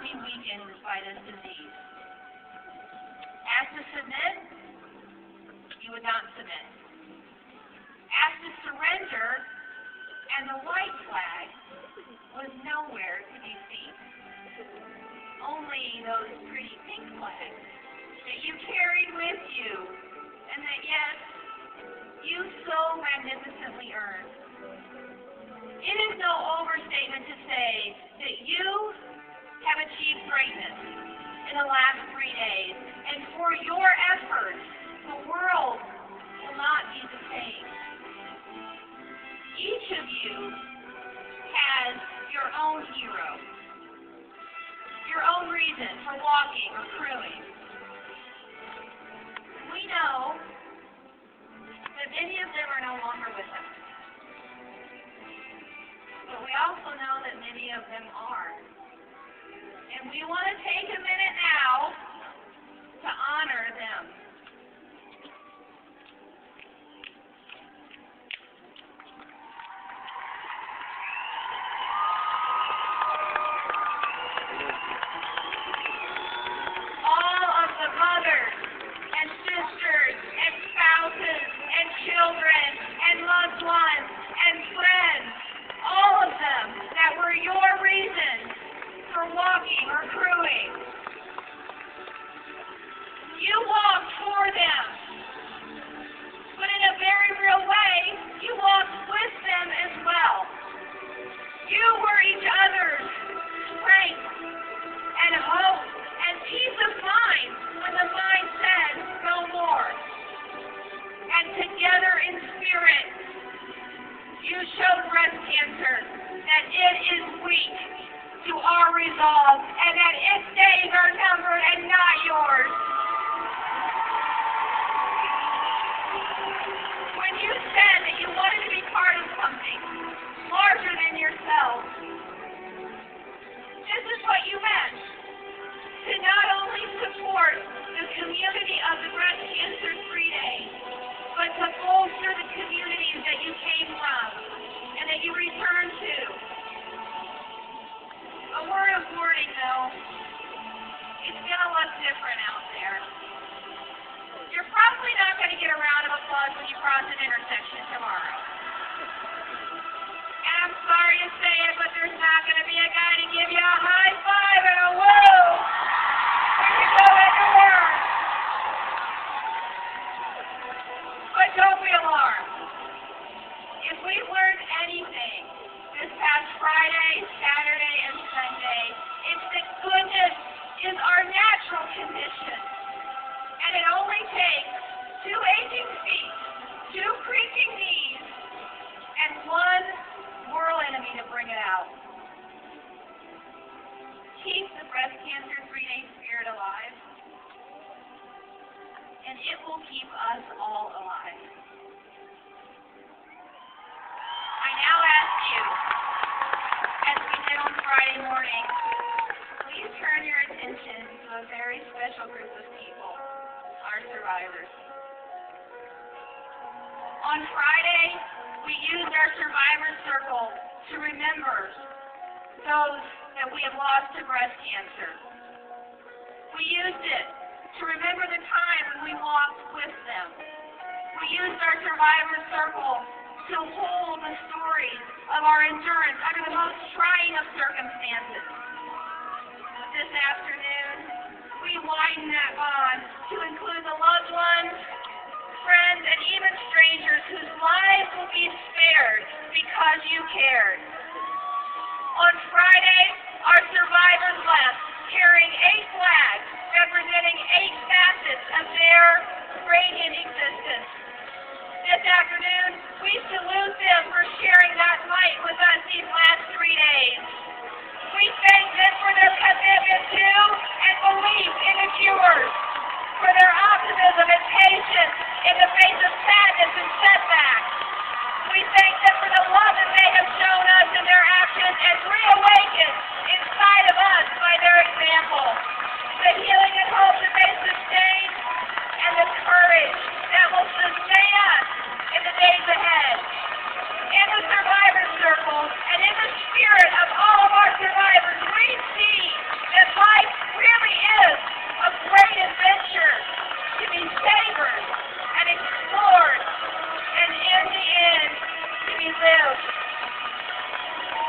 not be weakened by this disease. Asked to submit, you would not submit. Asked to surrender, and the white flag was nowhere to be seen. Only those pretty pink flags that you carried with you, and that, yes, you so magnificently earned. It is no overstatement to say that you have achieved greatness in the last 3 days, and for your efforts, the world will not be the same. Each of you has your own hero, your own reason for walking or crewing. We know that many of them are no longer with us. But we also know that many of them are. And we want to take a minute now to honor them. All of the mothers and sisters and spouses and children and loved ones and friends, all of them that were your reason for walking or crewing. You walked for them, but in a very real way, you walked with them as well. You were each other's strength and hope and peace of mind when the mind said no more. And together in spirit, you showed breast cancer that it is weak to our resolve, and that its days are numbered and not yours. When you said that you wanted to be part of something larger than yourself, this is what you meant. To not only support the community of the breast cancer 3 days, but to bolster the communities that you came from and that you returned to. A word of warning, though, it's going to look different out there. You're probably not going to get a round of applause when you cross an intersection tomorrow. And I'm sorry to say it, but there's not going to be a guy to give you a high five and a woo when you go into work. But don't be alarmed. If we've learned anything this past Friday, Saturday, and Sunday, it's that goodness is our natural condition. And it only takes 2 aching feet, 2 creaking knees, and 1 mortal enemy to bring it out. Keep the breast cancer 3-day spirit alive, and it will keep us all alive. I now ask you, as we did on Friday morning, please turn your attention to a very special group of people, our survivors. On Friday, we used our Survivor Circle to remember those that we have lost to breast cancer. We used it to remember the time when we walked with them. We used our Survivor Circle to hold the stories of our endurance under the most trying of circumstances. This afternoon, we widen that bond to include the loved ones, friends, and even strangers whose lives will be spared because you cared. On Friday, our survivors left carrying 8 flags representing 8 facets of their radiant existence. This afternoon, we salute them for sharing that light with us these last 3 days. We thank them for their commitment to and belief in the cures, for their optimism and patience in the face of sadness and setbacks. We thank them for the love that they have shown us in their actions and reawakened inside of us by their example. The healing and hope that they sustain, and the courage that will sustain us in the days ahead. In the Survivor Circle and in the spirit of all of we live.